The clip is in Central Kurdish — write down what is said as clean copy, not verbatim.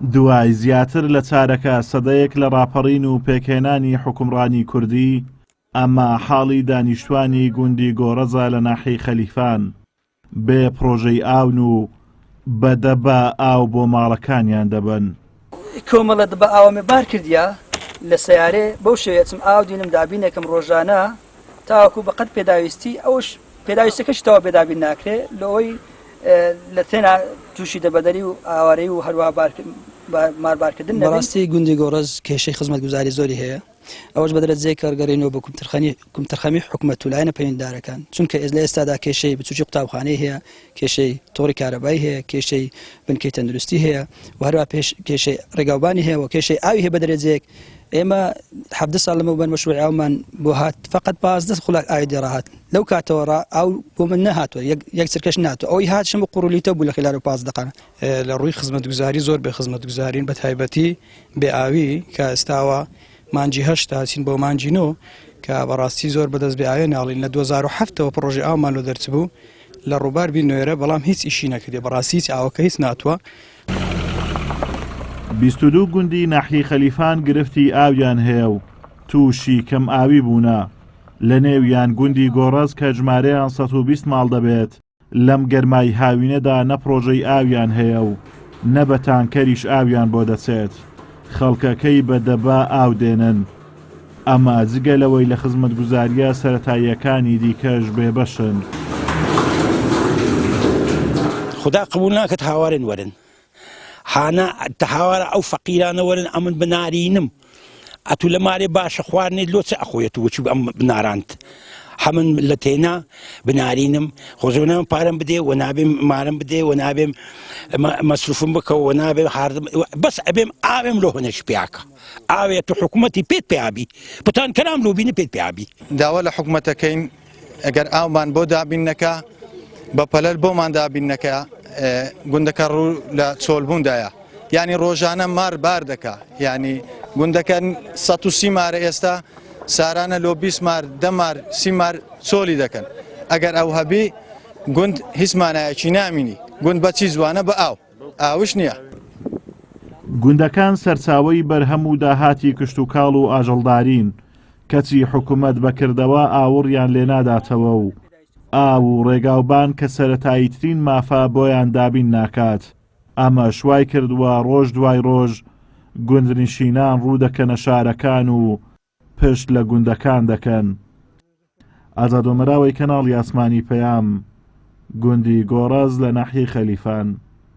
دوای زیاتر لە چارەکە سەدەیەک لە ڕاپەڕین و پێکهێنانی حکومڕانی کوردی، ئەمە حاڵی دانیشتوانی گوندی گۆڕەزە لە ناحیەی خەلیفان بێ پرۆژەی ئاون و بەدە بە ئاو بۆ ماڵەکانیان دەبن. کۆمەڵە بە ئاوامێ بار کردیا لە سەیارێ بەو شێوێتم ئاو دینم دابینێکم ڕۆژانە تاوەکو بەقەت پێداویستی ئەوش پێداویستەکەش تەوا پێدابین ناکرێت لەوەی لە تێنا تووشی دەبەدەری و ئاوارەی و هەروە ماربارکردن. بەڕاستی گوندی گۆڕەز کێشەی خزمەتگوزاری زۆری هەیە، ئەوەش بەدرەجێ کارگەڕێنەوە بە کومتەرخەمی حکومەت و لایەنە پەیوەنددارەکان، چونکە لە ئێستادا کێشەی بچووکی قوتابخانەی هەیە، کێشەی تۆڕی کارەبایی هەیە، کێشەی بنکەی تەندروستی هەیە و هەروە کێشەی ڕێگاوبانی هەیە و کێشەی ئاوی هەیە بەدرەجێک. ئێمە 17 ساڵ لەمە بن مەشروعی ئاومان بۆ هات فقط 15 خولەک ئاوی دێڕاهات لەو کاتەوەڕ ئاو بۆ من نەهاتوە یەک چرکەش ناتوە ئەوەی هاتشم بە قوڕولیتە بوو لە خلال 15 دقیقە. لە ڕووی خزمەتگوزاری زۆر بێ خزمەتگوزارین بە تایبەتی بێ ئاوی کە ئێستاوە مانجی هەشت هاچین بۆ مانجی نۆ کە بەڕاستی زۆر بەدەست بێ ئاوێ ناڵین لە 2007ەوە پڕۆژی ئاومان لۆ دەرچبوو لە ڕووبار بینوێرە بەڵام هیچ ئیشی نەکردێ بەڕاستی هیچ ئاوەکە هیچ ناتوە. 22 گوندی ناحیەی خەلیفان گرفتی ئاویان هەیە و تووشی کەم ئاوی بوونە، لە نێویان گوندی گۆڕەز کە ژمارەیان 120 ماڵ دەبێت لەم گەرمای هاوینەدا نە پرۆژەی ئاویان هەیە و نە بە تانکەریش ئاویان بۆ دەچێت، خەڵکەکەی بەدەبا ئاو دێنن. ئەمە جگەلەوەی لە خزمەتگوزاریە سەرەتاییەکانی دیکەش بێبەشن. خدا قبول ناکات هاوارن ورن هانا تهاوار ئەو فەقیرانە وەرن ئەمن بنارینم ئەتو لە مارێ باشە خواردنێت لۆ چ ئەخۆیەت وەچ ئەم بناراند هەمن لە تێنا بنارینم خۆزۆنەم پارەم بدێ و نابێم مارم بدێ و نابێم مەسروفم بکەوە و نابێم هاردم بەس ئەبێم ئاوێم لۆ هەنەش پیاکە ئاوێت و حکوومەتی پێت پیابی پتان کەرام لۆبینە پێت پیابی. داوا لە حکوومەتەکەین ئەگەر ئاومان بۆ دابینەکە بە پەلەر بۆمان دابینەکە گوندەکە ڕوو لە چۆلبووندایە یعنی ڕۆژانە مار بار دەکا یعنی گوندەکە 130 مارە ئێستا سارانە لۆ 20 مار 10 مار 30 مار چۆلی دەکەن. ئەگەر ئەو هەبی گوند هیچ مانایەکی نامینی گوند بەچی جوانە بە ئاو ئاوش نییە. گوندەکان سەرچاوەی بەرهەم و داهاتی کشت و کاڵ و ئاژەڵدارین، کەچی حکوومەت بەکردەوە ئاوڕیان لێ ناداتەوە و ئاو و ڕێگاوبان کە سەرەتاییترین مافا بۆیان دابین ناکات. ئەمە شوای کردووە ڕۆژ دوای ڕۆژ گوندنشینان ڕوو دەکەنە شارەکان و پشت لە گوندەکان دەکەن. ئازادۆمەراوەی کەناڵی ئاسمانی پەیام، گوندی گۆڕەز لە ناحیەی خەلیفان.